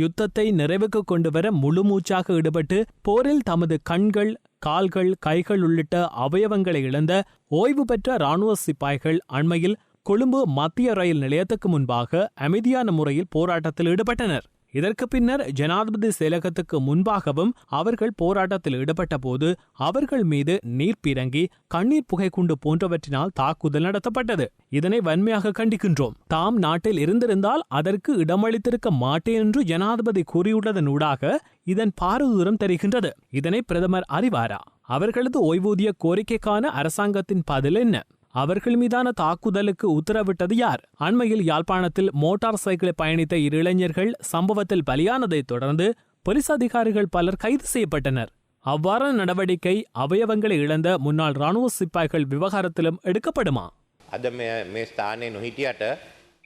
யுத்தத்தை நிறைவுக்கு கொண்டுவர முழுமூச்சாக ஈடுபட்டு போரில் தமது கண்கள், கால்கள், கைகள் உள்ளிட்ட அவயவங்களை இழந்த ஓய்வு பெற்ற இராணுவ சிப்பாய்கள் அண்மையில் கொழும்பு மத்திய ரயில் நிலையத்துக்கு முன்பாக அமைதியான முறையில் போராட்டத்தில் ஈடுபட்டனர். இதற்கு பின்னர் ஜனாதிபதி செயலகத்துக்கு முன்பாகவும் அவர்கள் போராட்டத்தில் ஈடுபட்ட போது அவர்கள் மீது நீர் பீரங்கி, கண்ணீர் புகைக்குண்டு போன்றவற்றினால் தாக்குதல் நடத்தப்பட்டது. இதனை வன்மையாக கண்டிக்கின்றோம். தாம் நாட்டில் இருந்திருந்தால் அதற்கு இடமளித்திருக்க மாட்டேன் என்று ஜனாதிபதி கூறியுள்ளதனூடாக இதன் பாரதூரம் தெரிகின்றது. இதனை பிரதமர் அறிவாரா? அவர்களது ஓய்வூதிய கோரிக்கைக்கான அரசாங்கத்தின் பதில் என்ன? அவர்கள் மீதான தாக்குதலுக்கு உத்தரவிட்டது யார்? அண்மையில் யாழ்ப்பாணத்தில் மோட்டார் சைக்கிளில் பயணித்த 2 இளைஞர்கள் சம்பவத்தில் பலியானதைத் தொடர்ந்து போலீஸ் அதிகாரிகள் பலர் கைது செய்யப்பட்டனர். அவ்வாறான நடவடிக்கை அவயவங்களை இழந்த முன்னாள் இராணுவ சிப்பாய்கள் விவகாரத்திலும் எடுக்கப்படுமா?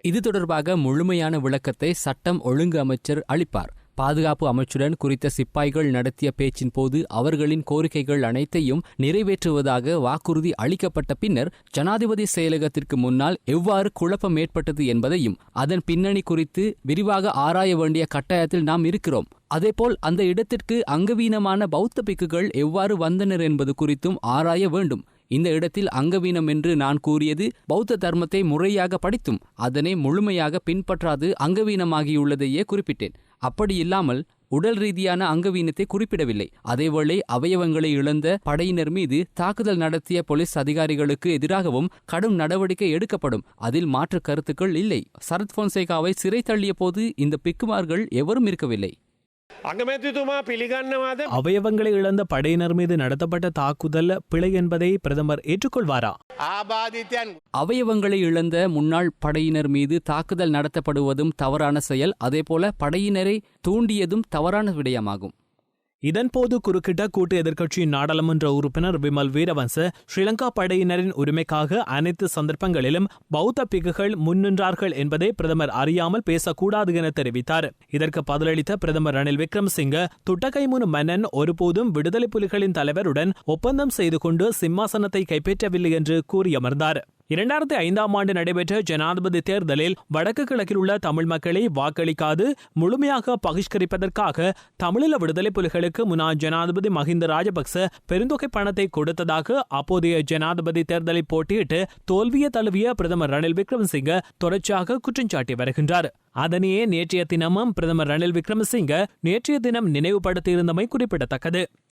இது தொடர்பாக முழுமையான விளக்கத்தை சட்டம் ஒழுங்கு அமைச்சர் அளிப்பார். பாதுகாப்பு அமைச்சுடன் குறித்த சிப்பாய்கள் நடத்திய பேச்சின் போது அவர்களின் கோரிக்கைகள் அனைத்தையும் நிறைவேற்றுவதாக வாக்குறுதி அளிக்கப்பட்ட பின்னர் ஜனாதிபதி செயலகத்திற்கு முன்னால் எவ்வாறு குழப்பம் ஏற்பட்டது என்பதையும் அதன் பின்னணி குறித்து விரிவாக ஆராய வேண்டிய கட்டாயத்தில் நாம் இருக்கிறோம். அதேபோல் அந்த இடத்திற்கு அங்கவீனமான பௌத்த பிக்குகள் எவ்வாறு வந்தனர் என்பது குறித்தும் ஆராய வேண்டும். இந்த இடத்தில் அங்கவீனம் என்று நான் கூறியது பௌத்த தர்மத்தை முறையாக படித்தும் அதனை முழுமையாக பின்பற்றாது அங்கவீனமாகியுள்ளதையே குறிப்பிட்டேன். அப்படி இல்லாமல் உடல் ரீதியான அங்கவீனத்தை குறிப்பிடவில்லை. அதேவேளை அவயவங்களை இழந்த படையினர் மீது தாக்குதல் நடத்திய போலீஸ் அதிகாரிகளுக்கு எதிராகவும் கடும் நடவடிக்கை எடுக்கப்படும். அதில் மாற்று கருத்துக்கள் இல்லை. சரத் பொன்சேகாவை சிறை தள்ளிய போது இந்த பிக்குமார்கள் எவரும் இருக்கவில்லை. அவயவங்களை இழந்த படையினர் மீது நடத்தப்பட்ட தாக்குதல் பிழை என்பதை பிரதமர் ஏற்றுக்கொள்வாரா? அவயவங்களை இழந்த முன்னாள் படையினர் மீது தாக்குதல் நடத்தப்படுவதும் தவறான செயல். அதேபோல படையினரை தூண்டியதும் தவறான விடயமாகும். இதன்போது குறுக்கிட்ட கூட்டு எதிர்க்கட்சியின் நாடாளுமன்ற உறுப்பினர் விமல் வீரவன்ச, ஸ்ரீலங்கா படையினரின் உரிமைக்காக அனைத்து சந்தர்ப்பங்களிலும் பௌத்த பிக்குகள் முன்னின்றார்கள் என்பதை பிரதமர் அறியாமல் பேசக்கூடாது என தெரிவித்தார். இதற்கு பதிலளித்த பிரதமர் ரணில் விக்ரமசிங்க, துட்டகைமுனு மன்னன் ஒருபோதும் விடுதலை புலிகளின் தலைவருடன் ஒப்பந்தம் செய்து கொண்டு சிம்மாசனத்தை கைப்பற்றவில்லை என்று கூறியமர்ந்தார். 2005ஆம் ஆண்டு நடைபெற்ற ஜனாதிபதி தேர்தலில் வடக்கு கிழக்கில் உள்ள தமிழ் மக்களை வாக்களிக்காது முழுமையாக பகிஷ்கரிப்பதற்காக தமிழீழ விடுதலை புலிகளுக்கு முன்னாள் ஜனாதிபதி மஹிந்த ராஜபக்ச பெருந்தொகை பணத்தை கொடுத்ததாக அப்போதைய ஜனாதிபதி தேர்தலை போட்டியிட்டு தோல்வியை தழுவிய பிரதமர் ரணில் விக்ரமசிங்க தொடர்ச்சியாக குற்றம் சாட்டி வருகின்றார். அதனையே நேற்றைய தினமும் பிரதமர் ரணில் விக்ரமசிங்க நேற்றைய தினம் நினைவுபடுத்தியிருந்தமை குறிப்பிடத்தக்கது.